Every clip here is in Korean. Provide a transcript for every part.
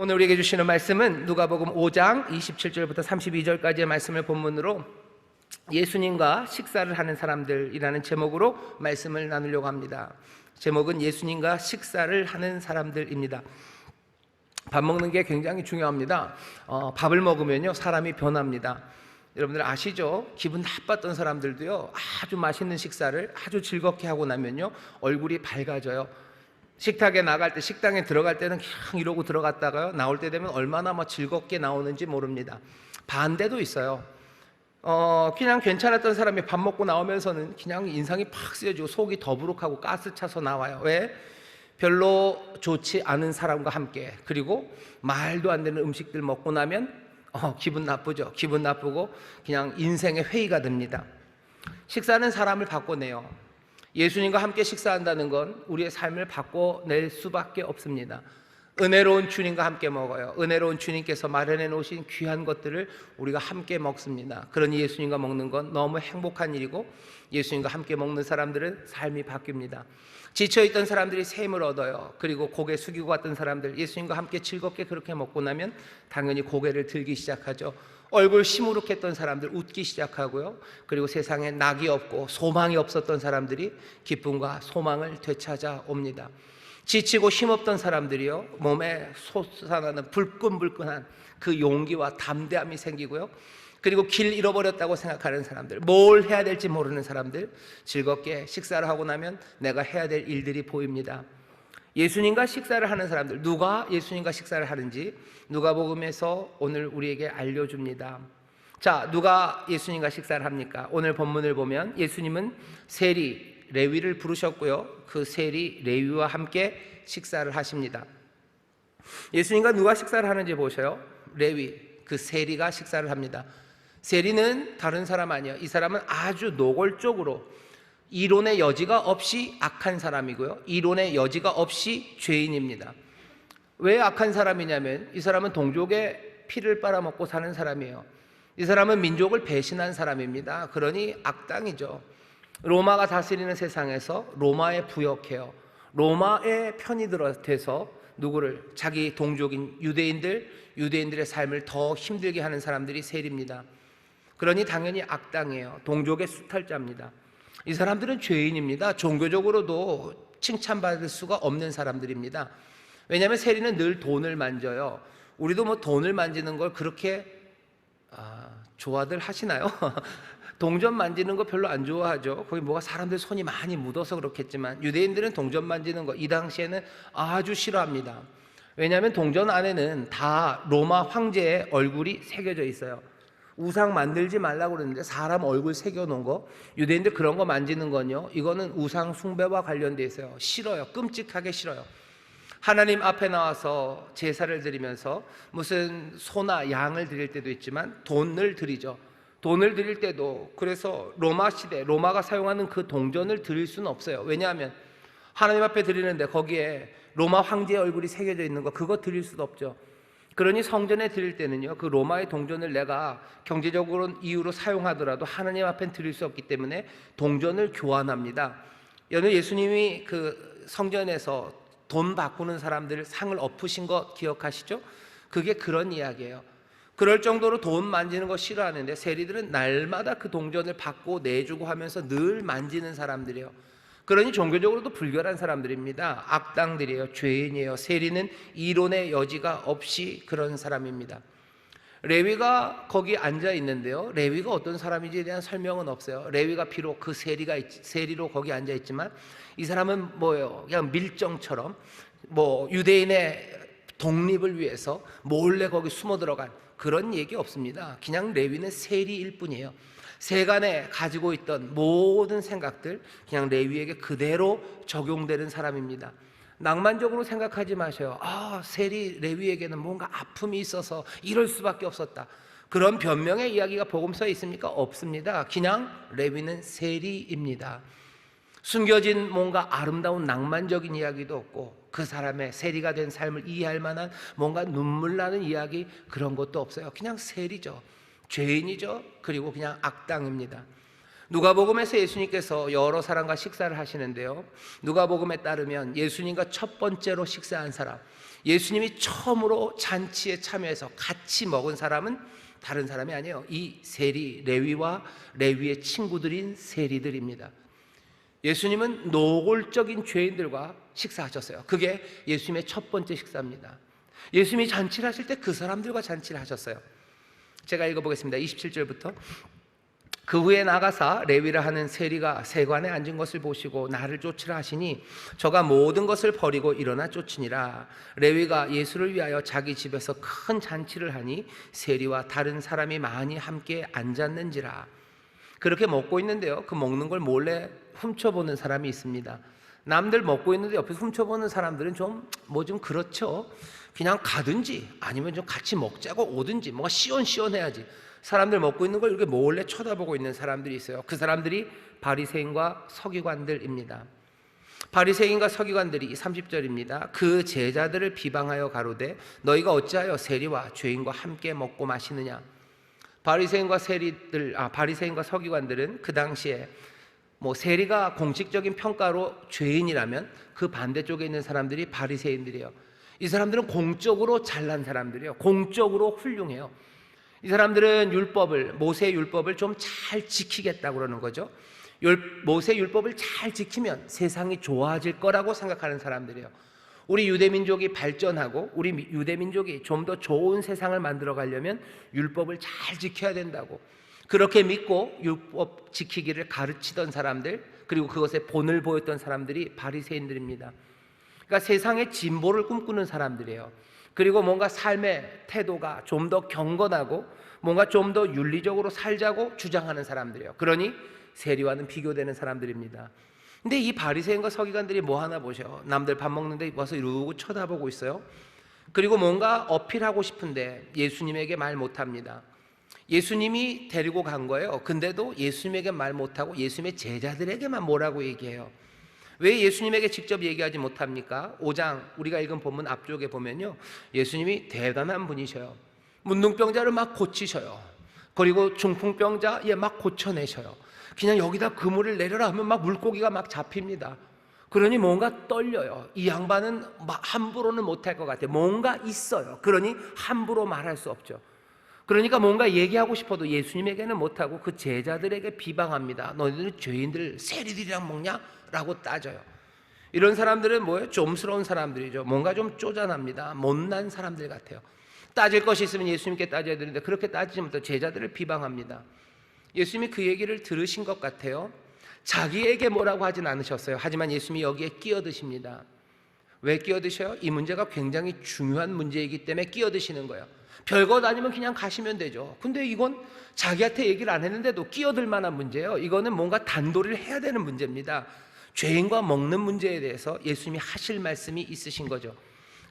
오늘 우리에게 주시는 말씀은 누가복음 5장 27절부터 32절까지의 말씀을 본문으로 예수님과 식사를 하는 사람들이라는 제목으로 말씀을 나누려고 합니다. 제목은 예수님과 식사를 하는 사람들입니다. 밥 먹는 게 굉장히 중요합니다. 밥을 먹으면요 사람이 변합니다. 여러분들 아시죠? 기분 나빴던 사람들도요 아주 맛있는 식사를 아주 즐겁게 하고 나면요 얼굴이 밝아져요. 식탁에 나갈 때, 식당에 들어갈 때는 그냥 이러고 들어갔다가요 나올 때 되면 얼마나 즐겁게 나오는지 모릅니다. 반대도 있어요. 그냥 괜찮았던 사람이 밥 먹고 나오면서는 그냥 인상이 팍 쓰여지고 속이 더부룩하고 가스 차서 나와요. 왜? 별로 좋지 않은 사람과 함께, 그리고 말도 안 되는 음식들 먹고 나면 기분 나쁘죠. 기분 나쁘고 그냥 인생의 회의가 됩니다. 식사는 사람을 바꿔내요. 예수님과 함께 식사한다는 건 우리의 삶을 바꿔낼 수밖에 없습니다. 은혜로운 주님과 함께 먹어요. 은혜로운 주님께서 마련해 놓으신 귀한 것들을 우리가 함께 먹습니다. 그러니 예수님과 먹는 건 너무 행복한 일이고, 예수님과 함께 먹는 사람들은 삶이 바뀝니다. 지쳐있던 사람들이 새 힘을 얻어요. 그리고 고개 숙이고 갔던 사람들, 예수님과 함께 즐겁게 그렇게 먹고 나면 당연히 고개를 들기 시작하죠. 얼굴 시무룩했던 사람들 웃기 시작하고요. 그리고 세상에 낙이 없고 소망이 없었던 사람들이 기쁨과 소망을 되찾아 옵니다. 지치고 힘없던 사람들이요 몸에 솟아나는 불끈불끈한 그 용기와 담대함이 생기고요. 그리고 길 잃어버렸다고 생각하는 사람들, 뭘 해야 될지 모르는 사람들, 즐겁게 식사를 하고 나면 내가 해야 될 일들이 보입니다. 예수님과 식사를 하는 사람들, 누가 예수님과 식사를 하는지 누가복음에서 오늘 우리에게 알려줍니다. 자, 누가 예수님과 식사를 합니까? 오늘 본문을 보면 예수님은 세리, 레위를 부르셨고요, 그 세리, 레위와 함께 식사를 하십니다. 예수님과 누가 식사를 하는지 보셔요. 레위, 그 세리가 식사를 합니다. 세리는 다른 사람 아니에요. 이 사람은 아주 노골적으로 이론의 여지가 없이 악한 사람이고요, 이론의 여지가 없이 죄인입니다. 왜 악한 사람이냐면 이 사람은 동족의 피를 빨아먹고 사는 사람이에요. 이 사람은 민족을 배신한 사람입니다. 그러니 악당이죠. 로마가 다스리는 세상에서 로마에 부역해요. 로마의 편이 돼서 누구를? 자기 동족인 유대인들의 삶을 더 힘들게 하는 사람들이 세리입니다. 그러니 당연히 악당이에요. 동족의 수탈자입니다. 이 사람들은 죄인입니다. 종교적으로도 칭찬받을 수가 없는 사람들입니다. 왜냐하면 세리는 늘 돈을 만져요. 우리도 돈을 만지는 걸 그렇게 좋아들 하시나요? 동전 만지는 거 별로 안 좋아하죠. 거기 뭐가 사람들 손이 많이 묻어서 그렇겠지만 유대인들은 동전 만지는 거 이 당시에는 아주 싫어합니다. 왜냐하면 동전 안에는 다 로마 황제의 얼굴이 새겨져 있어요. 우상 만들지 말라고 그러는데 사람 얼굴 새겨놓은 거, 유대인들 그런 거 만지는 건요, 이거는 우상 숭배와 관련돼 있어요. 싫어요. 끔찍하게 싫어요. 하나님 앞에 나와서 제사를 드리면서 무슨 소나 양을 드릴 때도 있지만 돈을 드리죠. 돈을 드릴 때도 그래서 로마 시대, 로마가 사용하는 그 동전을 드릴 수는 없어요. 왜냐하면 하나님 앞에 드리는데 거기에 로마 황제의 얼굴이 새겨져 있는 거, 그거 드릴 수도 없죠. 그러니 성전에 드릴 때는요, 그 로마의 동전을 내가 경제적으로 이유로 사용하더라도 하나님 앞엔 드릴 수 없기 때문에 동전을 교환합니다. 오늘 예수님이 그 성전에서 돈 바꾸는 사람들 상을 엎으신 거 기억하시죠? 그게 그런 이야기예요. 그럴 정도로 돈 만지는 거 싫어하는데 세리들은 날마다 그 동전을 받고 내주고 하면서 늘 만지는 사람들이에요. 그러니 종교적으로도 불결한 사람들입니다. 악당들이에요. 죄인이에요. 세리는 이론의 여지가 없이 그런 사람입니다. 레위가 거기 앉아 있는데요, 레위가 어떤 사람인지에 대한 설명은 없어요. 레위가 비록 그 세리로 거기 앉아 있지만 이 사람은 뭐예요? 그냥 밀정처럼 유대인의 독립을 위해서 몰래 거기 숨어 들어간 그런 얘기 없습니다. 그냥 레위는 세리일 뿐이에요. 세간에 가지고 있던 모든 생각들 그냥 레위에게 그대로 적용되는 사람입니다. 낭만적으로 생각하지 마셔요. 세리 레위에게는 뭔가 아픔이 있어서 이럴 수밖에 없었다, 그런 변명의 이야기가 복음서에 있습니까? 없습니다. 그냥 레위는 세리입니다. 숨겨진 뭔가 아름다운 낭만적인 이야기도 없고, 그 사람의 세리가 된 삶을 이해할 만한 뭔가 눈물 나는 이야기, 그런 것도 없어요. 그냥 세리죠. 죄인이죠. 그리고 그냥 악당입니다. 누가복음에서 예수님께서 여러 사람과 식사를 하시는데요, 누가복음에 따르면 예수님과 첫 번째로 식사한 사람, 예수님이 처음으로 잔치에 참여해서 같이 먹은 사람은 다른 사람이 아니에요. 이 세리, 레위와 레위의 친구들인 세리들입니다. 예수님은 노골적인 죄인들과 식사하셨어요. 그게 예수님의 첫 번째 식사입니다. 예수님이 잔치를 하실 때 그 사람들과 잔치를 하셨어요. 제가 읽어보겠습니다. 27절부터. 그 후에 나가사 레위라 하는 세리가 세관에 앉은 것을 보시고 나를 쫓으라 하시니 저가 모든 것을 버리고 일어나 쫓으니라. 레위가 예수를 위하여 자기 집에서 큰 잔치를 하니 세리와 다른 사람이 많이 함께 앉았는지라. 그렇게 먹고 있는데요, 그 먹는 걸 몰래 훔쳐보는 사람이 있습니다. 남들 먹고 있는데 옆에서 훔쳐보는 사람들은 좀 그렇죠. 그냥 가든지 아니면 좀 같이 먹자고 오든지 뭔가 시원시원해야지. 사람들 먹고 있는 걸 이렇게 몰래 쳐다보고 있는 사람들이 있어요. 그 사람들이 바리새인과 서기관들입니다. 바리새인과 서기관들이 30절입니다. 그 제자들을 비방하여 가로되 너희가 어찌하여 세리와 죄인과 함께 먹고 마시느냐. 바리새인과 서기관들은 그 당시에 세리가 공식적인 평가로 죄인이라면 그 반대쪽에 있는 사람들이 바리새인들이에요. 이 사람들은 공적으로 잘난 사람들이에요. 공적으로 훌륭해요. 이 사람들은 모세 율법을 좀 잘 지키겠다고 그러는 거죠. 모세 율법을 잘 지키면 세상이 좋아질 거라고 생각하는 사람들이에요. 우리 유대민족이 발전하고 우리 유대민족이 좀 더 좋은 세상을 만들어 가려면 율법을 잘 지켜야 된다고, 그렇게 믿고 율법 지키기를 가르치던 사람들, 그리고 그것에 본을 보였던 사람들이 바리새인들입니다. 그러니까 세상의 진보를 꿈꾸는 사람들이에요. 그리고 뭔가 삶의 태도가 좀 더 경건하고 뭔가 좀 더 윤리적으로 살자고 주장하는 사람들이에요. 그러니 세리와는 비교되는 사람들입니다. 근데 이 바리새인과 서기관들이 뭐 하나 보셔. 남들 밥 먹는데 와서 이러고 쳐다보고 있어요. 그리고 뭔가 어필하고 싶은데 예수님에게 말 못합니다. 예수님이 데리고 간 거예요. 근데도 예수님에게 말 못하고 예수님의 제자들에게만 뭐라고 얘기해요. 왜 예수님에게 직접 얘기하지 못합니까? 5장 우리가 읽은 본문 앞쪽에 보면요, 예수님이 대단한 분이셔요. 문둥병자를 막 고치셔요. 그리고 중풍병자 막 고쳐내셔요. 그냥 여기다 그물을 내려라 하면 막 물고기가 막 잡힙니다. 그러니 뭔가 떨려요. 이 양반은 함부로는 못할 것 같아요. 뭔가 있어요. 그러니 함부로 말할 수 없죠. 그러니까 뭔가 얘기하고 싶어도 예수님에게는 못하고 그 제자들에게 비방합니다. 너희들은 죄인들 세리들이랑 먹냐? 라고 따져요. 이런 사람들은 뭐예요? 좀스러운 사람들이죠. 뭔가 좀 쪼잔합니다. 못난 사람들 같아요. 따질 것이 있으면 예수님께 따져야 되는데 그렇게 따지지 못하고 제자들을 비방합니다. 예수님이 그 얘기를 들으신 것 같아요. 자기에게 뭐라고 하진 않으셨어요. 하지만 예수님이 여기에 끼어드십니다. 왜 끼어드셔요? 이 문제가 굉장히 중요한 문제이기 때문에 끼어드시는 거예요. 별것 아니면 그냥 가시면 되죠. 근데 이건 자기한테 얘기를 안 했는데도 끼어들 만한 문제예요. 이거는 뭔가 단도리를 해야 되는 문제입니다. 죄인과 먹는 문제에 대해서 예수님이 하실 말씀이 있으신 거죠.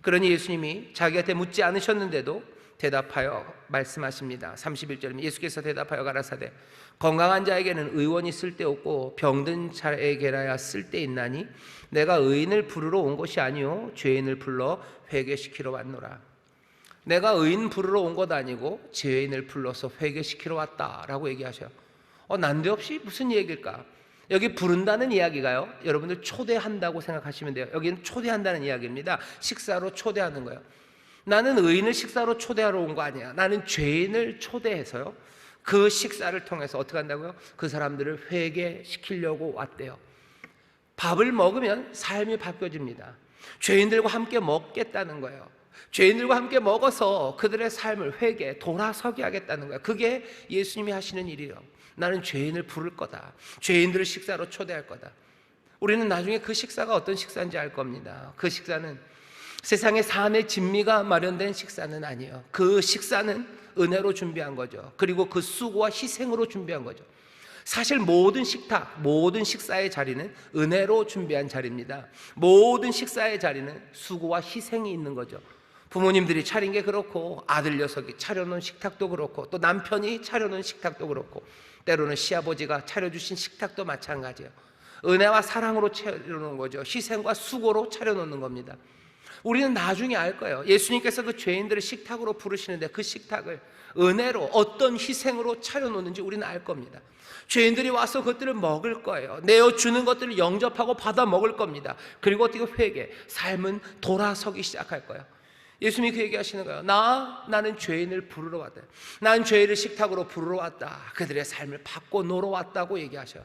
그러니 예수님이 자기한테 묻지 않으셨는데도 대답하여 말씀하십니다. 31절입니다. 예수께서 대답하여 가라사대 건강한 자에게는 의원이 쓸데없고 병든 자에게라야 쓸데있나니 내가 의인을 부르러 온 것이 아니요 죄인을 불러 회개시키러 왔노라. 내가 의인 부르러 온 것 아니고 죄인을 불러서 회개시키러 왔다라고 얘기하셔요. 난데없이 무슨 얘기일까? 여기 부른다는 이야기가요, 여러분들 초대한다고 생각하시면 돼요. 여기는 초대한다는 이야기입니다. 식사로 초대하는 거예요. 나는 의인을 식사로 초대하러 온 거 아니야. 나는 죄인을 초대해서요, 그 식사를 통해서 어떻게 한다고요? 그 사람들을 회개시키려고 왔대요. 밥을 먹으면 삶이 바뀌어집니다. 죄인들과 함께 먹겠다는 거예요. 죄인들과 함께 먹어서 그들의 삶을 돌아서게 하겠다는 거예요. 그게 예수님이 하시는 일이에요. 나는 죄인을 부를 거다. 죄인들을 식사로 초대할 거다. 우리는 나중에 그 식사가 어떤 식사인지 알 겁니다. 그 식사는 세상의 삶의 진미가 마련된 식사는 아니에요. 그 식사는 은혜로 준비한 거죠. 그리고 그 수고와 희생으로 준비한 거죠. 사실 모든 식사의 자리는 은혜로 준비한 자리입니다. 모든 식사의 자리는 수고와 희생이 있는 거죠. 부모님들이 차린 게 그렇고, 아들 녀석이 차려놓은 식탁도 그렇고, 또 남편이 차려놓은 식탁도 그렇고, 때로는 시아버지가 차려주신 식탁도 마찬가지예요. 은혜와 사랑으로 차려놓은 거죠. 희생과 수고로 차려놓는 겁니다. 우리는 나중에 알 거예요. 예수님께서도 죄인들을 식탁으로 부르시는데 그 식탁을 은혜로 어떤 희생으로 차려놓는지 우리는 알 겁니다. 죄인들이 와서 그것들을 먹을 거예요. 내어주는 것들을 영접하고 받아 먹을 겁니다. 그리고 어떻게 회개, 삶은 돌아서기 시작할 거예요. 예수님이 그 얘기하시는 거예요. 나는 죄인을 부르러 왔다. 난 죄인을 식탁으로 부르러 왔다. 그들의 삶을 바꿔 놓으러 왔다고 얘기하셔요.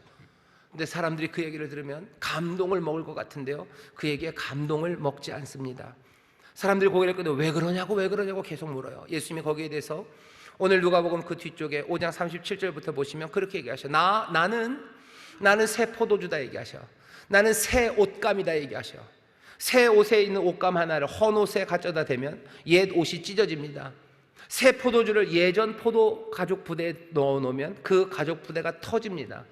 근데 사람들이 그 얘기를 들으면 감동을 먹을 것 같은데요, 그 얘기에 감동을 먹지 않습니다. 사람들이 고개를 끄덕여 왜 그러냐고 계속 물어요. 예수님이 거기에 대해서 오늘 누가복음 그 뒤쪽에 5장 37절부터 보시면 그렇게 얘기하셔. 나는 새 포도주다 얘기하셔. 나는 새 옷감이다 얘기하셔. 새 옷에 있는 옷감 하나를 헌 옷에 가져다 대면 옛 옷이 찢어집니다. 새 포도주를 예전 포도 가죽 부대에 넣어 놓으면 그 가죽 부대가 터집니다.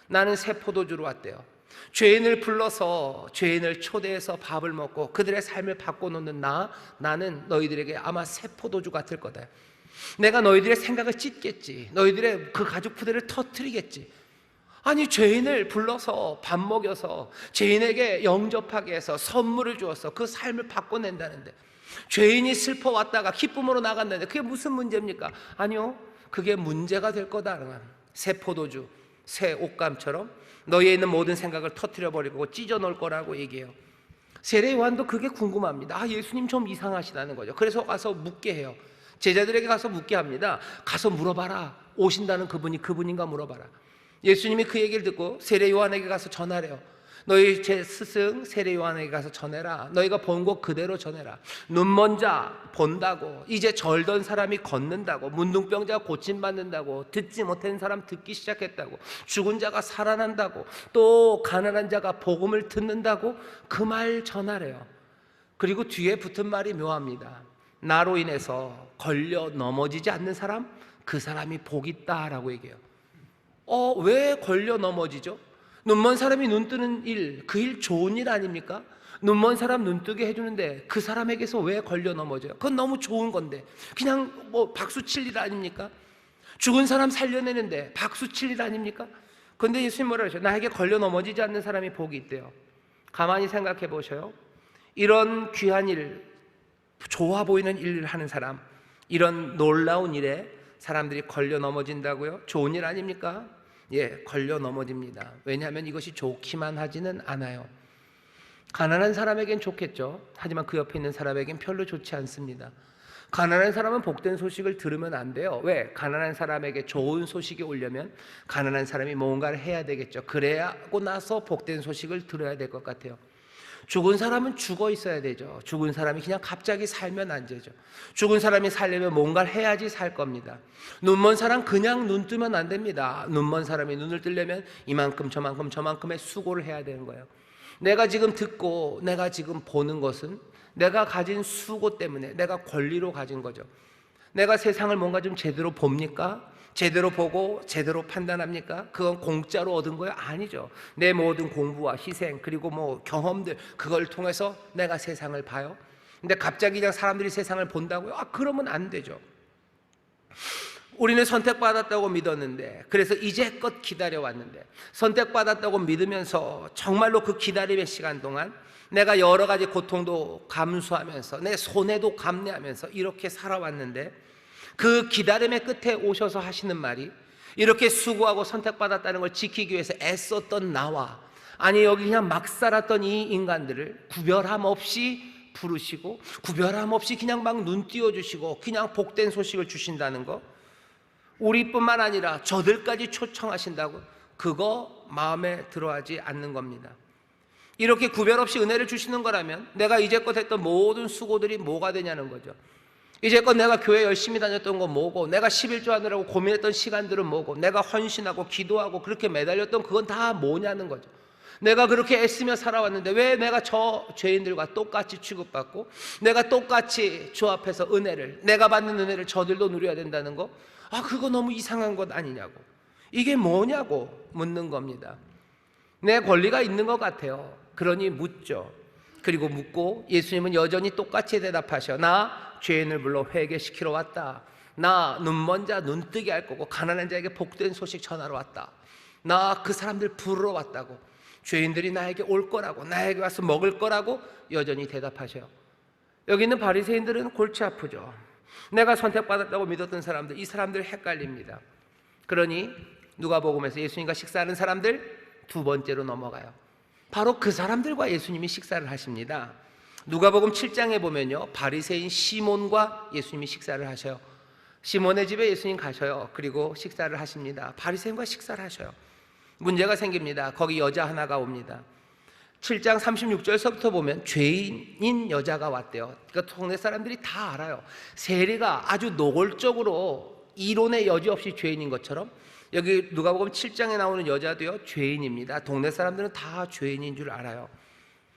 나는 새 포도주로 왔대요. 죄인을 불러서 죄인을 초대해서 밥을 먹고 그들의 삶을 바꿔놓는 나는 너희들에게 아마 새 포도주 같을 거다. 내가 너희들의 생각을 찢겠지. 너희들의 그 가죽 부대를 터뜨리겠지. 아니, 죄인을 불러서 밥 먹여서 죄인에게 영접하게 해서 선물을 주어서 그 삶을 바꿔낸다는데, 죄인이 슬퍼 왔다가 기쁨으로 나간다는데 그게 무슨 문제입니까? 아니요, 그게 문제가 될 거다. 새 포도주, 새 옷감처럼 너희에 있는 모든 생각을 터뜨려버리고 찢어놓을 거라고 얘기해요. 세례 요한도 그게 궁금합니다. 예수님 좀 이상하시다는 거죠. 그래서 가서 묻게 해요. 제자들에게 가서 묻게 합니다. 가서 물어봐라. 오신다는 그분이 그분인가 물어봐라. 예수님이 그 얘기를 듣고 세례 요한에게 가서 전하래요. 너희 제 스승 세례 요한에게 가서 전해라. 너희가 본 것 그대로 전해라. 눈먼 자 본다고, 이제 절던 사람이 걷는다고, 문둥병자가 고침받는다고, 듣지 못한 사람 듣기 시작했다고, 죽은 자가 살아난다고, 또 가난한 자가 복음을 듣는다고, 그 말 전하래요. 그리고 뒤에 붙은 말이 묘합니다. 나로 인해서 걸려 넘어지지 않는 사람, 그 사람이 복 있다라고 얘기해요. 왜 걸려 넘어지죠? 눈먼 사람이 눈 뜨는 일, 그 일 좋은 일 아닙니까? 눈먼 사람 눈 뜨게 해주는데 그 사람에게서 왜 걸려 넘어져요? 그건 너무 좋은 건데, 그냥 박수 칠 일 아닙니까? 죽은 사람 살려내는데 박수 칠 일 아닙니까? 근데 예수님 뭐라 그러셔? 나에게 걸려 넘어지지 않는 사람이 복이 있대요. 가만히 생각해 보셔요. 이런 귀한 일, 좋아 보이는 일을 하는 사람, 이런 놀라운 일에 사람들이 걸려 넘어진다고요? 좋은 일 아닙니까? 예, 걸려 넘어집니다. 왜냐하면 이것이 좋기만 하지는 않아요. 가난한 사람에겐 좋겠죠. 하지만 그 옆에 있는 사람에겐 별로 좋지 않습니다. 가난한 사람은 복된 소식을 들으면 안 돼요. 왜? 가난한 사람에게 좋은 소식이 오려면 가난한 사람이 뭔가를 해야 되겠죠. 그래야고 나서 복된 소식을 들어야 될 것 같아요. 죽은 사람은 죽어 있어야 되죠. 죽은 사람이 그냥 갑자기 살면 안 되죠. 죽은 사람이 살려면 뭔가를 해야지 살 겁니다. 눈먼 사람 그냥 눈 뜨면 안 됩니다. 눈먼 사람이 눈을 뜨려면 이만큼 저만큼의 수고를 해야 되는 거예요. 내가 지금 듣고 내가 지금 보는 것은 내가 가진 수고 때문에, 내가 권리로 가진 거죠. 내가 세상을 뭔가 좀 제대로 봅니까? 제대로 보고 제대로 판단합니까? 그건 공짜로 얻은 거예요? 아니죠. 내 모든 공부와 희생, 그리고 경험들, 그걸 통해서 내가 세상을 봐요. 근데 갑자기 그냥 사람들이 세상을 본다고요? 그러면 안 되죠. 우리는 선택받았다고 믿었는데, 그래서 이제껏 기다려왔는데, 선택받았다고 믿으면서 정말로 그 기다림의 시간 동안 내가 여러 가지 고통도 감수하면서 내 손해도 감내하면서 이렇게 살아왔는데, 그 기다림의 끝에 오셔서 하시는 말이, 이렇게 수고하고 선택받았다는 걸 지키기 위해서 애썼던 나와, 아니 여기 그냥 막 살았던 이 인간들을 구별함 없이 부르시고, 구별함 없이 그냥 막 눈 띄워주시고 그냥 복된 소식을 주신다는 거, 우리뿐만 아니라 저들까지 초청하신다고, 그거 마음에 들어하지 않는 겁니다. 이렇게 구별 없이 은혜를 주시는 거라면 내가 이제껏 했던 모든 수고들이 뭐가 되냐는 거죠. 이제껏 내가 교회 열심히 다녔던 건 뭐고, 내가 11조 하느라고 고민했던 시간들은 뭐고, 내가 헌신하고 기도하고 그렇게 매달렸던 그건 다 뭐냐는 거죠. 내가 그렇게 애쓰며 살아왔는데 왜 내가 저 죄인들과 똑같이 취급받고, 내가 똑같이 주 앞에서 은혜를, 내가 받는 은혜를 저들도 누려야 된다는 거, 그거 너무 이상한 것 아니냐고, 이게 뭐냐고 묻는 겁니다. 내 권리가 있는 것 같아요. 그러니 묻죠. 그리고 묻고 예수님은 여전히 똑같이 대답하셔. 나 죄인을 불러 회개시키러 왔다. 나 눈먼 자 눈 뜨게 할 거고, 가난한 자에게 복된 소식 전하러 왔다. 나 그 사람들 부르러 왔다고. 죄인들이 나에게 올 거라고, 나에게 와서 먹을 거라고 여전히 대답하셔요. 여기 있는 바리새인들은 골치 아프죠. 내가 선택받았다고 믿었던 사람들, 이 사람들 헷갈립니다. 그러니 누가복음에서 예수님과 식사하는 사람들 두 번째로 넘어가요. 바로 그 사람들과 예수님이 식사를 하십니다. 누가복음 7장에 보면요, 바리새인 시몬과 예수님이 식사를 하셔요. 시몬의 집에 예수님 가셔요. 그리고 식사를 하십니다. 바리새인과 식사를 하셔요. 문제가 생깁니다. 거기 여자 하나가 옵니다. 7장 36절서부터 보면 죄인인 여자가 왔대요. 그러니까 동네 사람들이 다 알아요. 세리가 아주 노골적으로 이론의 여지 없이 죄인인 것처럼 여기 누가복음 7장에 나오는 여자도요, 죄인입니다. 동네 사람들은 다 죄인인 줄 알아요.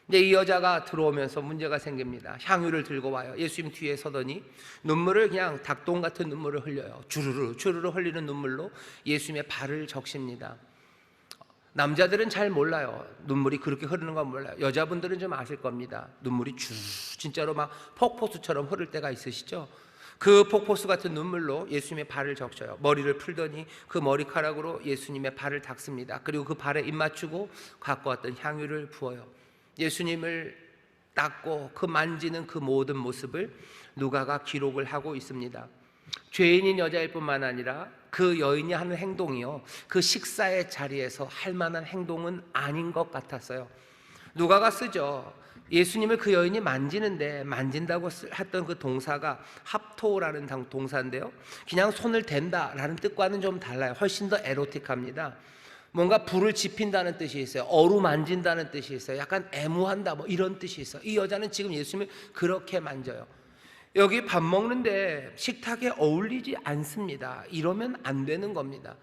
근데 이 여자가 들어오면서 문제가 생깁니다. 향유를 들고 와요. 예수님 뒤에 서더니 눈물을, 그냥 닭똥 같은 눈물을 흘려요. 주르르 주르르 흘리는 눈물로 예수님의 발을 적십니다. 남자들은 잘 몰라요. 눈물이 그렇게 흐르는 건 몰라요. 여자분들은 좀 아실 겁니다. 눈물이 진짜로 막 폭포수처럼 흐를 때가 있으시죠? 그 폭포수 같은 눈물로 예수님의 발을 적셔요. 머리를 풀더니 그 머리카락으로 예수님의 발을 닦습니다. 그리고 그 발에 입 맞추고 갖고 왔던 향유를 부어요. 예수님을 닦고 그 만지는 그 모든 모습을 누가가 기록을 하고 있습니다. 죄인인 여자일 뿐만 아니라 그 여인이 하는 행동이요, 그 식사의 자리에서 할 만한 행동은 아닌 것 같았어요. 누가가 쓰죠. 예수님을 그 여인이 만지는데, 만진다고 했던 그 동사가 합토라는 동사인데요, 그냥 손을 댄다라는 뜻과는 좀 달라요. 훨씬 더 에로틱합니다. 뭔가 불을 지핀다는 뜻이 있어요. 어루만진다는 뜻이 있어요. 약간 애무한다, 뭐 이런 뜻이 있어요. 이 여자는 지금 예수님을 그렇게 만져요. 여기 밥 먹는데 식탁에 어울리지 않습니다. 이러면 안 되는 겁니다.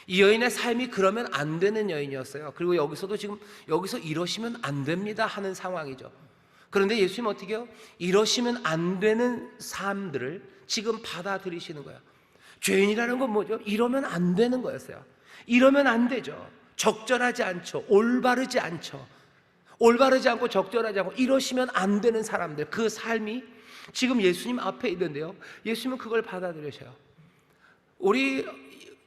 이 여인의 삶이 그러면 안 되는 여인이었어요. 그리고 여기서도 지금 여기서 이러시면 안 됩니다 하는 상황이죠. 그런데 예수님 어떻게 해요? 이러시면 안 되는 삶들을 지금 받아들이시는 거예요. 죄인이라는 건 뭐죠? 이러면 안 되는 거였어요. 이러면 안 되죠. 적절하지 않죠. 올바르지 않죠. 올바르지 않고 적절하지 않고 이러시면 안 되는 사람들, 그 삶이 지금 예수님 앞에 있는데요, 예수님은 그걸 받아들이셔요. 우리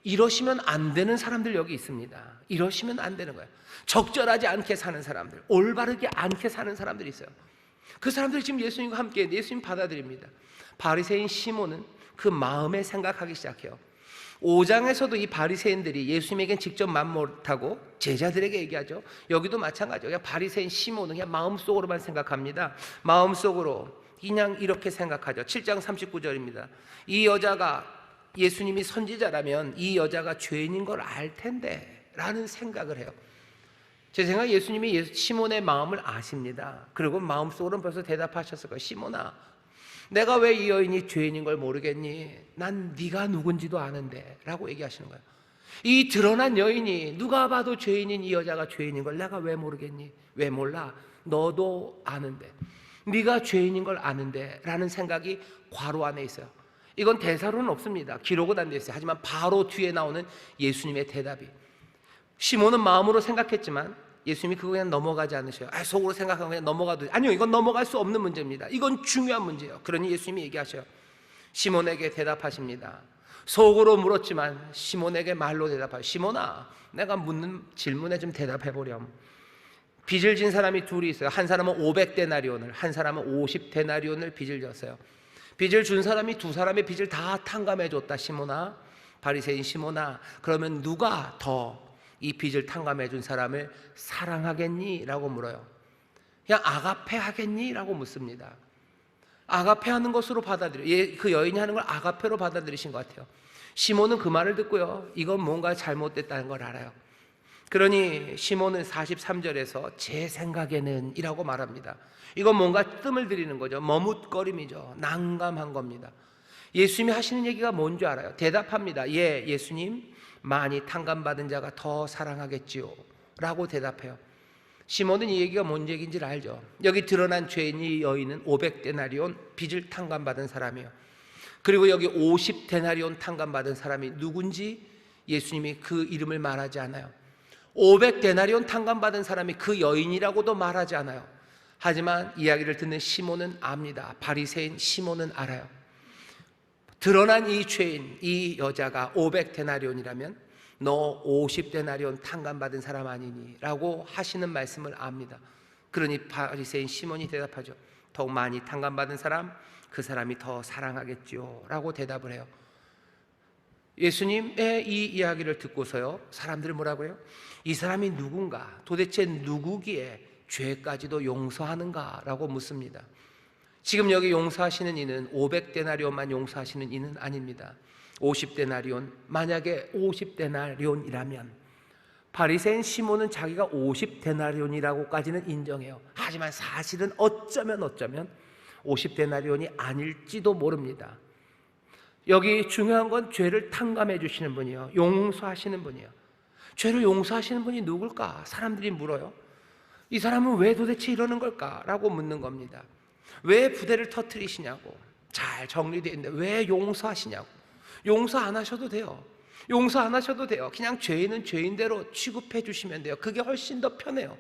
이러시면 안 되는 사람들 여기 있습니다. 이러시면 안 되는 거예요. 적절하지 않게 사는 사람들, 올바르게 않게 사는 사람들이 있어요. 그 사람들이 지금 예수님과 함께 예수님 받아들입니다. 바리새인 시몬은 그 마음에 생각하기 시작해요. 5장에서도 이 바리새인들이 예수님에겐 직접 말 못하고 제자들에게 얘기하죠. 여기도 마찬가지예요. 그냥 바리새인 시몬은 그냥 마음속으로만 생각합니다. 마음속으로 그냥 이렇게 생각하죠. 7장 39절입니다. 이 여자가, 예수님이 선지자라면 이 여자가 죄인인 걸 알 텐데 라는 생각을 해요. 제 생각에 예수님이 시몬의 마음을 아십니다. 그리고 마음속으로는 벌써 대답하셨을 거예요. 시몬아, 내가 왜 이 여인이 죄인인 걸 모르겠니? 난 네가 누군지도 아는데 라고 얘기하시는 거예요. 이 드러난 여인이, 누가 봐도 죄인인 이 여자가 죄인인 걸 내가 왜 모르겠니? 왜 몰라? 너도 아는데, 네가 죄인인 걸 아는데 라는 생각이 괄호 안에 있어요. 이건 대사로는 없습니다. 기록은 안 돼 있어요. 하지만 바로 뒤에 나오는 예수님의 대답이, 시몬은 마음으로 생각했지만 예수님이 그거 그냥 넘어가지 않으셔요. 속으로 생각하고 그냥 넘어가도, 아니요, 이건 넘어갈 수 없는 문제입니다. 이건 중요한 문제예요. 그러니 예수님이 얘기하셔요. 시몬에게 대답하십니다. 속으로 물었지만 시몬에게 말로 대답하셔요. 시몬아, 내가 묻는 질문에 좀 대답해보렴. 빚을 진 사람이 둘이 있어요. 한 사람은 500데나리온을, 한 사람은 50데나리온을 빚을 졌어요. 빚을 준 사람이 두 사람의 빚을 다 탕감해 줬다. 시몬아, 바리새인 시몬아, 그러면 누가 더 이 빚을 탕감해 준 사람을 사랑하겠니? 라고 물어요. 그냥 아가페 하겠니? 라고 묻습니다. 아가페 하는 것으로 받아들여요. 그 여인이 하는 걸 아가페로 받아들이신 것 같아요. 시몬은 그 말을 듣고요, 이건 뭔가 잘못됐다는 걸 알아요. 그러니 시몬은 43절에서 제 생각에는 이라고 말합니다. 이건 뭔가 뜸을 들이는 거죠. 머뭇거림이죠. 난감한 겁니다. 예수님이 하시는 얘기가 뭔지 알아요. 대답합니다. 예, 예수님, 많이 탕감받은 자가 더 사랑하겠지요 라고 대답해요. 시몬은 이 얘기가 뭔 얘기인지 알죠. 여기 드러난 죄인 이 여인은 500데나리온 빚을 탕감받은 사람이에요. 그리고 여기 50데나리온 탕감받은 사람이 누군지 예수님이 그 이름을 말하지 않아요. 500데나리온 탕감받은 사람이 그 여인이라고도 말하지 않아요. 하지만 이야기를 듣는 시몬은 압니다. 바리새인 시몬은 알아요. 드러난 이 죄인, 이 여자가 500데나리온이라면 너 50데나리온 탕감받은 사람 아니니? 라고 하시는 말씀을 압니다. 그러니 바리새인 시몬이 대답하죠. 더욱 많이 탕감받은 사람, 그 사람이 더 사랑하겠지요 라고 대답을 해요. 예수님의 이 이야기를 듣고서요, 사람들은 뭐라고 해요? 이 사람이 누군가, 도대체 누구기에 죄까지도 용서하는가 라고 묻습니다. 지금 여기 용서하시는 이는 500데나리온만 용서하시는 이는 아닙니다. 50데나리온, 만약에 50데나리온이라면 바리새인 시몬은 자기가 50데나리온이라고까지는 인정해요. 하지만 사실은 어쩌면 50데나리온이 아닐지도 모릅니다. 여기 중요한 건 죄를 탕감해 주시는 분이요, 용서하시는 분이요. 죄를 용서하시는 분이 누굴까? 사람들이 물어요. 이 사람은 왜 도대체 이러는 걸까? 라고 묻는 겁니다. 왜 부대를 터뜨리시냐고. 잘 정리되어 있는데 왜 용서하시냐고. 용서 안 하셔도 돼요. 용서 안 하셔도 돼요. 그냥 죄인은 죄인대로 취급해 주시면 돼요. 그게 훨씬 더 편해요.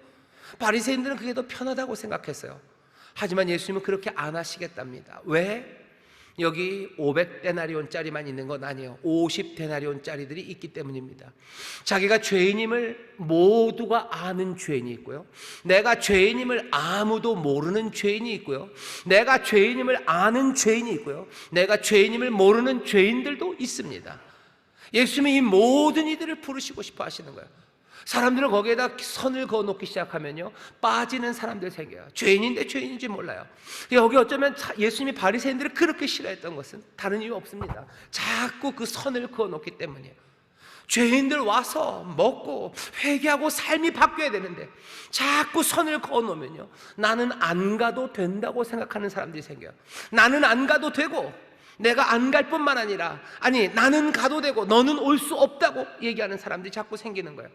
바리새인들은 그게 더 편하다고 생각했어요. 하지만 예수님은 그렇게 안 하시겠답니다. 왜? 여기 500데나리온짜리만 있는 건 아니에요. 50데나리온짜리들이 있기 때문입니다. 자기가 죄인임을 모두가 아는 죄인이 있고요, 내가 죄인임을 아무도 모르는 죄인이 있고요, 내가 죄인임을 아는 죄인이 있고요, 내가 죄인임을 모르는 죄인들도 있습니다. 예수님이 이 모든 이들을 부르시고 싶어 하시는 거예요. 사람들은 거기에다 선을 그어놓기 시작하면요, 빠지는 사람들 생겨요. 죄인인데 죄인인지 몰라요. 여기 어쩌면 예수님이 바리새인들을 그렇게 싫어했던 것은 다른 이유 없습니다. 자꾸 그 선을 그어놓기 때문이에요. 죄인들 와서 먹고 회개하고 삶이 바뀌어야 되는데 자꾸 선을 그어놓으면요, 나는 안 가도 된다고 생각하는 사람들이 생겨요. 나는 안 가도 되고, 내가 안 갈 뿐만 아니라, 아니 나는 가도 되고 너는 올 수 없다고 얘기하는 사람들이 자꾸 생기는 거예요.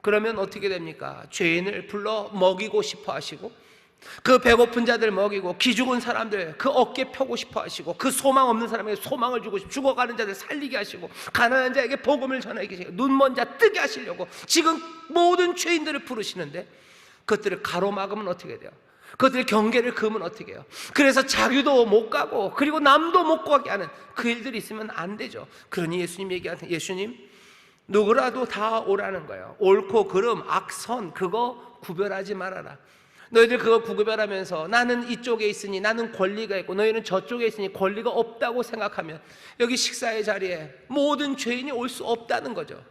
그러면 어떻게 됩니까? 죄인을 불러 먹이고 싶어 하시고, 그 배고픈 자들 먹이고, 기죽은 사람들 그 어깨 펴고 싶어 하시고, 그 소망 없는 사람에게 소망을 주고, 죽어가는 자들 살리게 하시고, 가난한 자에게 복음을 전하게 하시고, 눈먼 자 뜨게 하시려고 지금 모든 죄인들을 부르시는데, 그것들을 가로막으면 어떻게 돼요? 그것들의 경계를 그으면 어떻게 해요? 그래서 자기도 못 가고 그리고 남도 못 가게 하는 그 일들이 있으면 안 되죠. 그러니 예수님 얘기하는, 예수님 누구라도 다 오라는 거예요. 옳고 그름, 악선 그거 구별하지 말아라. 너희들 그거 구별하면서 나는 이쪽에 있으니 나는 권리가 있고 너희는 저쪽에 있으니 권리가 없다고 생각하면 여기 식사의 자리에 모든 죄인이 올 수 없다는 거죠.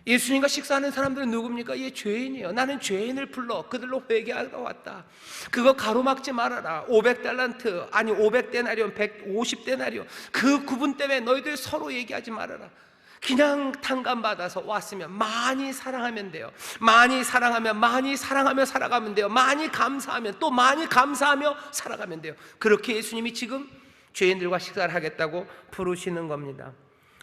예수님과 식사하는 사람들은 누굽니까? 예, 죄인이에요. 나는 죄인을 불러 그들로 회개하러 왔다. 그거 가로막지 말아라. 500달란트 아니 500데나리온 150데나리온 그 구분 때문에 너희들 서로 얘기하지 말아라. 그냥 탕감받아서 왔으면 많이 사랑하면 돼요. 많이 사랑하면 많이 사랑하며 살아가면 돼요. 많이 감사하면 또 많이 감사하며 살아가면 돼요. 그렇게 예수님이 지금 죄인들과 식사를 하겠다고 부르시는 겁니다.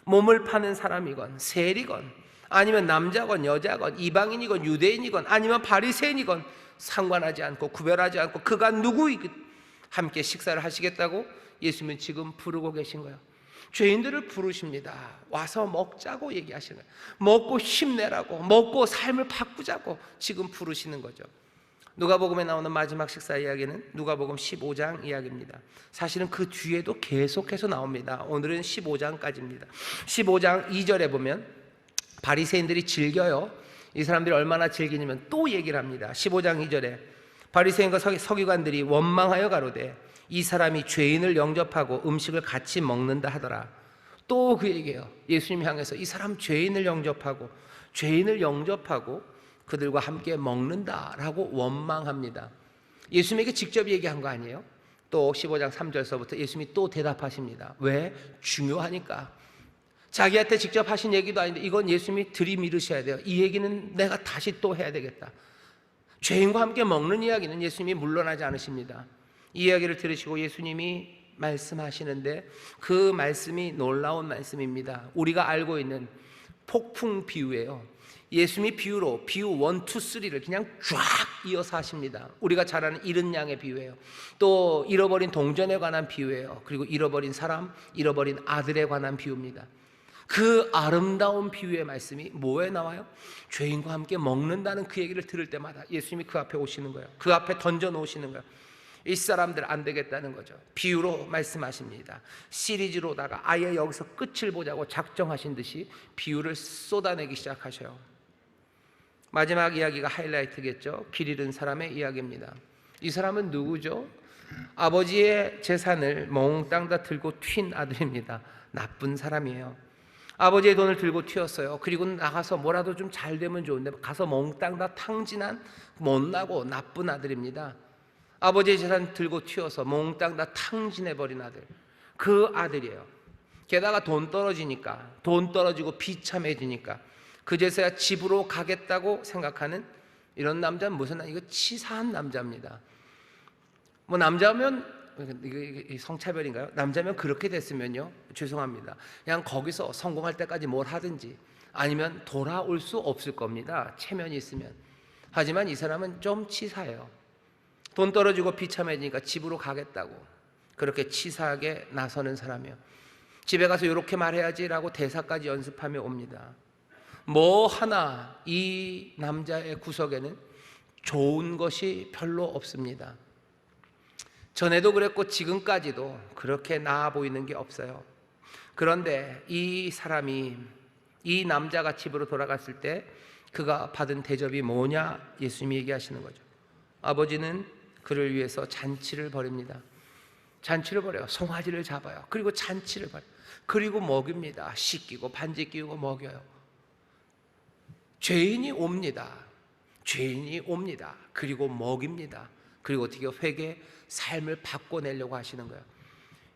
몸을 파는 사람이건 세리건 아니면 남자건 여자건 이방인이건 유대인이건 아니면 바리새인이건 상관하지 않고 구별하지 않고 그가 누구이든 함께 식사를 하시겠다고 예수님은 지금 부르고 계신 거예요. 죄인들을 부르십니다. 와서 먹자고 얘기하시는 거예요. 먹고 힘내라고, 먹고 삶을 바꾸자고 지금 부르시는 거죠. 누가복음에 나오는 마지막 식사 이야기는 누가복음 15장 이야기입니다. 사실은 그 뒤에도 계속해서 나옵니다. 오늘은 15장까지입니다. 15장 2절에 보면 바리새인들이 즐겨요. 이 사람들이 얼마나 즐기냐면 또 얘기를 합니다. 15장 2절에 바리새인과 서기관들이 원망하여 가로되 이 사람이 죄인을 영접하고 음식을 같이 먹는다 하더라. 또 그 얘기예요. 예수님 향해서 이 사람 죄인을 영접하고 그들과 함께 먹는다라고 원망합니다. 예수님에게 직접 얘기한 거 아니에요? 또 15장 3절서부터 예수님이 또 대답하십니다. 왜? 중요하니까. 자기한테 직접 하신 얘기도 아닌데 이건 예수님이 들이밀으셔야 돼요. 이 얘기는 내가 다시 또 해야 되겠다. 죄인과 함께 먹는 이야기는 예수님이 물러나지 않으십니다. 이 이야기를 들으시고 예수님이 말씀하시는데 그 말씀이 놀라운 말씀입니다. 우리가 알고 있는 폭풍 비유예요. 예수님이 비유 1, 2, 3를 그냥 쫙 이어서 하십니다. 우리가 잘 아는 잃은 양의 비유예요. 또 잃어버린 동전에 관한 비유예요. 그리고 잃어버린 사람, 잃어버린 아들에 관한 비유입니다. 그 아름다운 비유의 말씀이 뭐에 나와요? 죄인과 함께 먹는다는 그 얘기를 들을 때마다 예수님이 그 앞에 오시는 거예요. 그 앞에 던져 놓으시는 거예요. 이 사람들 안 되겠다는 거죠. 비유로 말씀하십니다. 시리즈로다가 아예 여기서 끝을 보자고 작정하신 듯이 비유를 쏟아내기 시작하셔요. 마지막 이야기가 하이라이트겠죠. 길 잃은 사람의 이야기입니다. 이 사람은 누구죠? 아버지의 재산을 몽땅 다 들고 튄 아들입니다. 나쁜 사람이에요. 아버지의 돈을 들고 튀었어요. 그리고 나가서 뭐라도 좀 잘 되면 좋은데 가서 몽땅 다 탕진한 못나고 나쁜 아들입니다. 아버지의 재산 들고 튀어서 몽땅 다 탕진해버린 아들, 그 아들이에요. 게다가 돈 떨어지니까, 돈 떨어지고 비참해지니까 그제서야 집으로 가겠다고 생각하는 이런 남자는 무슨, 이거 치사한 남자입니다. 뭐 남자면, 이게 성차별인가요? 남자면 그렇게 됐으면요, 죄송합니다, 그냥 거기서 성공할 때까지 뭘 하든지, 아니면 돌아올 수 없을 겁니다, 체면이 있으면. 하지만 이 사람은 좀 치사해요. 돈 떨어지고 비참해지니까 집으로 가겠다고 그렇게 치사하게 나서는 사람이에요. 집에 가서 이렇게 말해야지라고 대사까지 연습하며 옵니다. 뭐 하나 이 남자의 구석에는 좋은 것이 별로 없습니다. 전에도 그랬고 지금까지도 그렇게 나아 보이는 게 없어요. 그런데 이 사람이, 이 남자가 집으로 돌아갔을 때 그가 받은 대접이 뭐냐, 예수님이 얘기하시는 거죠. 아버지는 그를 위해서 잔치를 벌입니다. 잔치를 벌여요. 송아지를 잡아요. 그리고 잔치를 벌여요. 그리고 먹입니다. 씻기고 반지 끼우고 먹여요. 죄인이 옵니다. 죄인이 옵니다. 그리고 먹입니다. 그리고 어떻게 회개, 삶을 바꿔내려고 하시는 거예요.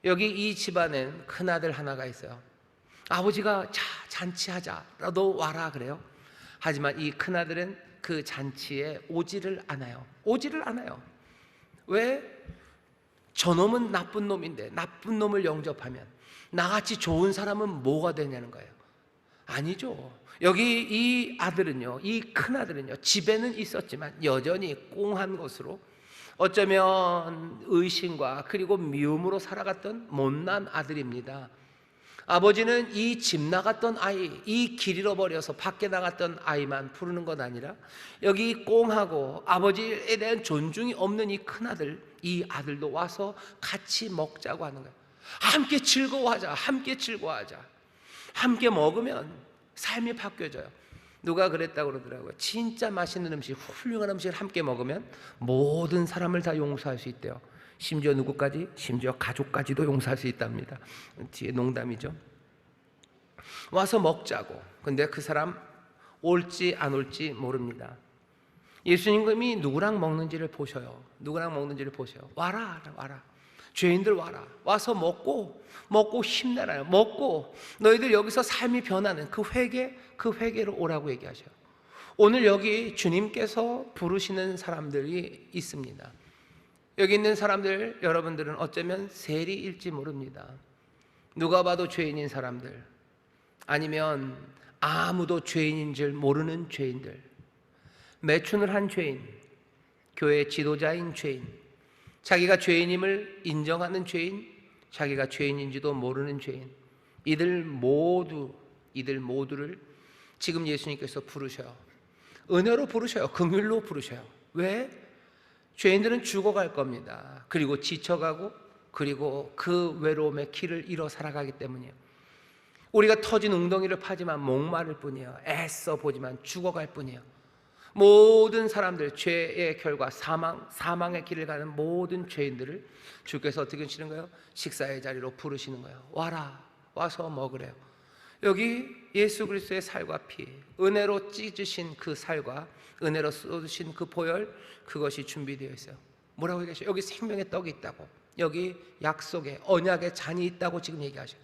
여기 이 집안엔 큰아들 하나가 있어요. 아버지가 자, 잔치하자, 너 와라 그래요. 하지만 이 큰아들은 그 잔치에 오지를 않아요. 오지를 않아요. 왜? 저놈은 나쁜 놈인데 나쁜 놈을 영접하면 나같이 좋은 사람은 뭐가 되냐는 거예요. 아니죠. 여기 이 아들은요, 이 큰아들은요, 집에는 있었지만 여전히 꽁한 것으로, 어쩌면 의심과 그리고 미움으로 살아갔던 못난 아들입니다. 아버지는 이 집 나갔던 아이, 이 길 잃어버려서 밖에 나갔던 아이만 부르는 것 아니라 여기 꽁하고 아버지에 대한 존중이 없는 이 큰아들, 이 아들도 와서 같이 먹자고 하는 거예요. 함께 즐거워하자, 함께 즐거워하자. 함께 먹으면 삶이 바뀌어져요. 누가 그랬다고 그러더라고요. 진짜 맛있는 음식, 훌륭한 음식을 함께 먹으면 모든 사람을 다 용서할 수 있대요. 심지어 누구까지? 심지어 가족까지도 용서할 수 있답니다. 뒤에 농담이죠. 와서 먹자고. 근데 그 사람 올지 안 올지 모릅니다. 예수님이 누구랑 먹는지를 보셔요. 누구랑 먹는지를 보셔요. 와라, 와라. 죄인들 와라. 와서 먹고 힘내라요. 먹고 너희들 여기서 삶이 변하는 그 회개로 오라고 얘기하셔요. 오늘 여기 주님께서 부르시는 사람들이 있습니다. 여기 있는 사람들, 여러분들은 어쩌면 세리일지 모릅니다. 누가 봐도 죄인인 사람들, 아니면 아무도 죄인인 줄 모르는 죄인들, 매춘을 한 죄인, 교회 지도자인 죄인, 자기가 죄인임을 인정하는 죄인, 자기가 죄인인지도 모르는 죄인, 이들 모두를 지금 예수님께서 부르셔요. 은혜로 부르셔요. 긍휼로 부르셔요. 왜? 죄인들은 죽어갈 겁니다. 그리고 지쳐가고, 그리고 그 외로움의 길을 잃어 살아가기 때문이에요. 우리가 터진 웅덩이를 파지만 목마를 뿐이에요. 애써 보지만 죽어갈 뿐이에요. 모든 사람들, 죄의 결과 사망의 길을 가는 모든 죄인들을 주께서 어떻게 하시는 거예요? 식사의 자리로 부르시는 거예요. 와라, 와서 먹으래요. 여기 예수 그리스도의 살과 피, 은혜로 찢으신 그 살과 은혜로 쏟으신 그 보혈, 그것이 준비되어 있어요. 뭐라고 얘기하셔요? 여기 생명의 떡이 있다고, 여기 약속의 언약의 잔이 있다고 지금 얘기하셔요.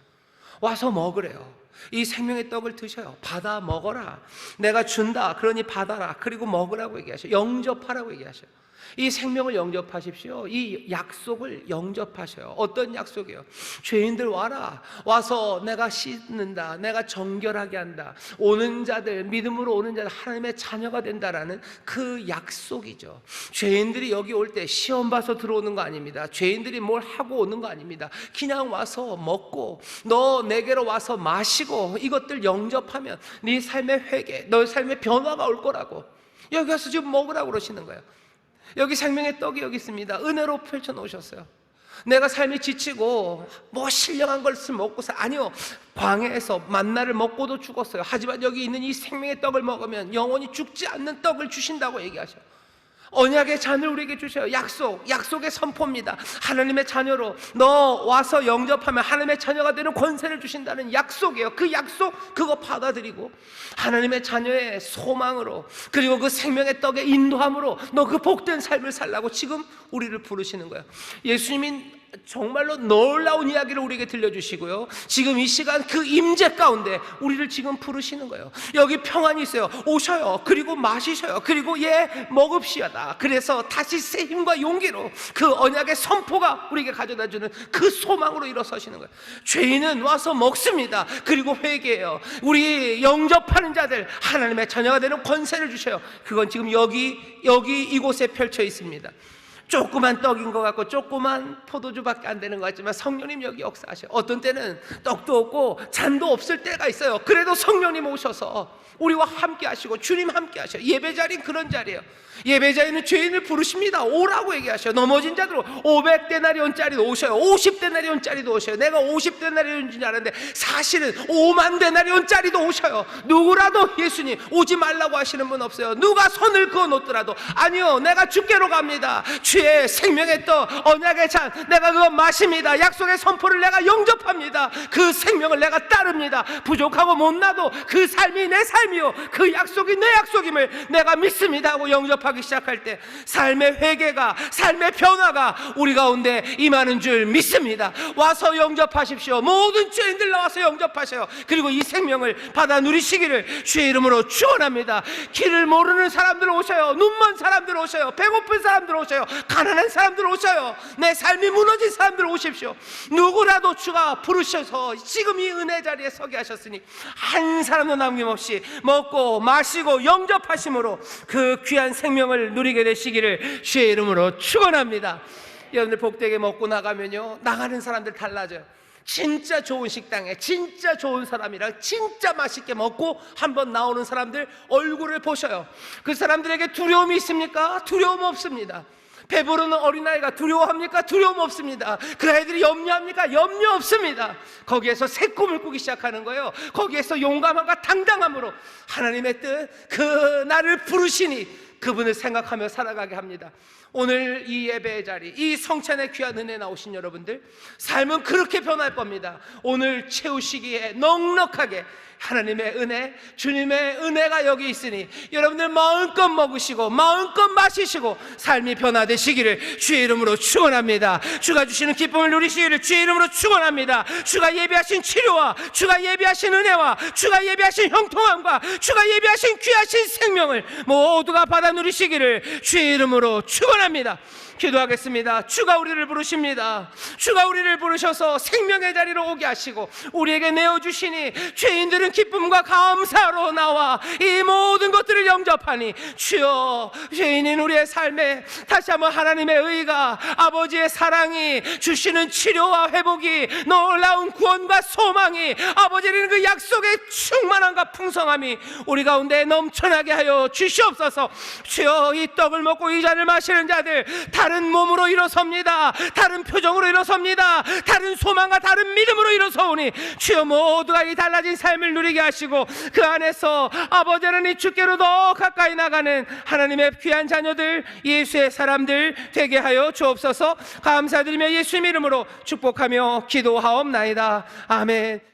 와서 먹으래요. 이 생명의 떡을 드셔요. 받아 먹어라. 내가 준다. 그러니 받아라. 그리고 먹으라고 얘기하셔요. 영접하라고 얘기하셔요. 이 생명을 영접하십시오. 이 약속을 영접하셔요. 어떤 약속이에요? 죄인들 와라. 와서 내가 씻는다. 내가 정결하게 한다. 오는 자들, 믿음으로 오는 자들 하나님의 자녀가 된다라는 그 약속이죠. 죄인들이 여기 올 때 시험 봐서 들어오는 거 아닙니다. 죄인들이 뭘 하고 오는 거 아닙니다. 그냥 와서 먹고, 너 내게로 와서 마시고, 이것들 영접하면 네 삶의 회개, 너의 삶의 변화가 올 거라고. 여기 와서 지금 먹으라고 그러시는 거예요. 여기 생명의 떡이 여기 있습니다. 은혜로 펼쳐 놓으셨어요. 내가 삶이 지치고 뭐 신령한 것을 먹고서, 아니요, 광야에서 만나를 먹고도 죽었어요. 하지만 여기 있는 이 생명의 떡을 먹으면 영원히 죽지 않는 떡을 주신다고 얘기하셔요. 언약의 잔을 우리에게 주셔요. 약속의 선포입니다. 하나님의 자녀로 너 와서 영접하면 하나님의 자녀가 되는 권세를 주신다는 약속이에요. 그 약속 그거 받아들이고 하나님의 자녀의 소망으로, 그리고 그 생명의 떡의 인도함으로 너 그 복된 삶을 살라고 지금 우리를 부르시는 거예요. 예수님이 정말로 놀라운 이야기를 우리에게 들려주시고요, 지금 이 시간 그 임재 가운데 우리를 지금 부르시는 거예요. 여기 평안이 있어요. 오셔요. 그리고 마시셔요. 그리고 먹읍시다. 그래서 다시 새 힘과 용기로 그 언약의 선포가 우리에게 가져다주는 그 소망으로 일어서시는 거예요. 죄인은 와서 먹습니다. 그리고 회개해요. 우리 영접하는 자들 하나님의 자녀가 되는 권세를 주셔요. 그건 지금 여기 이곳에 펼쳐 있습니다. 조그만 떡인 것 같고 조그만 포도주밖에 안 되는 것 같지만 성령님 여기 역사하셔요. 어떤 때는 떡도 없고 잔도 없을 때가 있어요. 그래도 성령님 오셔서 우리와 함께 하시고 주님 함께 하셔요. 예배자리는 그런 자리예요. 예배자리는 죄인을 부르십니다. 오라고 얘기하셔요. 넘어진 자들 500데나리온짜리도 오셔요. 50데나리온짜리도 오셔요. 내가 50데나리온인 줄 알았는데 사실은 5만 데나리온짜리도 오셔요. 누구라도 예수님 오지 말라고 하시는 분 없어요. 누가 손을 그어 놓더라도 아니요, 내가 주께로 갑니다. 주의 생명의 떡 언약의 잔 내가 그거 마십니다. 약속의 선포를 내가 영접합니다. 그 생명을 내가 따릅니다. 부족하고 못나도 그 삶이 내 삶이요 그 약속이 내 약속임을 내가 믿습니다 하고 영접하기 시작할 때 삶의 회개가, 삶의 변화가 우리 가운데 임하는 줄 믿습니다. 와서 영접하십시오. 모든 죄인들 나와서 영접하세요. 그리고 이 생명을 받아 누리시기를 주의 이름으로 축원합니다. 길을 모르는 사람들 오셔요. 눈먼 사람들 오셔요. 배고픈 사람들 오셔요. 가난한 사람들 오셔요. 내 삶이 무너진 사람들 오십시오. 누구라도 주가 부르셔서 지금 이 은혜 자리에 서게 하셨으니 한 사람도 남김없이 먹고 마시고 영접하심으로 그 귀한 생명을 누리게 되시기를 주의 이름으로 축원합니다. 여러분들 복되게 먹고 나가면요, 나가는 사람들 달라져요. 진짜 좋은 식당에 진짜 좋은 사람이랑 진짜 맛있게 먹고 한번 나오는 사람들 얼굴을 보셔요. 그 사람들에게 두려움이 있습니까? 두려움 없습니다. 배부르는 어린아이가 두려워합니까? 두려움 없습니다. 그 아이들이 염려합니까? 염려 없습니다. 거기에서 새 꿈을 꾸기 시작하는 거예요. 거기에서 용감함과 당당함으로 하나님의 뜻, 그 나를 부르시니 그분을 생각하며 살아가게 합니다. 오늘 이 예배의 자리, 이 성찬의 귀한 은혜 나오신 여러분들 삶은 그렇게 변할 겁니다. 오늘 채우시기에 넉넉하게 하나님의 은혜, 주님의 은혜가 여기 있으니 여러분들 마음껏 먹으시고 마음껏 마시시고 삶이 변화되시기를 주의 이름으로 축원합니다. 주가 주시는 기쁨을 누리시기를 주의 이름으로 축원합니다. 주가 예비하신 치료와 주가 예비하신 은혜와 주가 예비하신 형통함과 주가 예비하신 귀하신 생명을 모두가 받아 누리시기를 주의 이름으로 축원합니다. 기도하겠습니다. 주가 우리를 부르십니다. 주가 우리를 부르셔서 생명의 자리로 오게 하시고 우리에게 내어주시니 죄인들은 기쁨과 감사로 나와 이 모든 것들을 영접하니 주여, 죄인인 우리의 삶에 다시 한번 하나님의 의가, 아버지의 사랑이 주시는 치료와 회복이, 놀라운 구원과 소망이, 아버지는 그 약속의 충만함과 풍성함이 우리 가운데 넘쳐나게 하여 주시옵소서. 주여, 이 떡을 먹고 이 잔을 마시는 자들 다른 몸으로 일어섭니다. 다른 표정으로 일어섭니다. 다른 소망과 다른 믿음으로 일어서오니 주여, 모두가 이 달라진 삶을 누리게 하시고 그 안에서 아버지 하나님 주께로 더 가까이 나가는 하나님의 귀한 자녀들, 예수의 사람들 되게 하여 주옵소서. 감사드리며 예수님 이름으로 축복하며 기도하옵나이다. 아멘.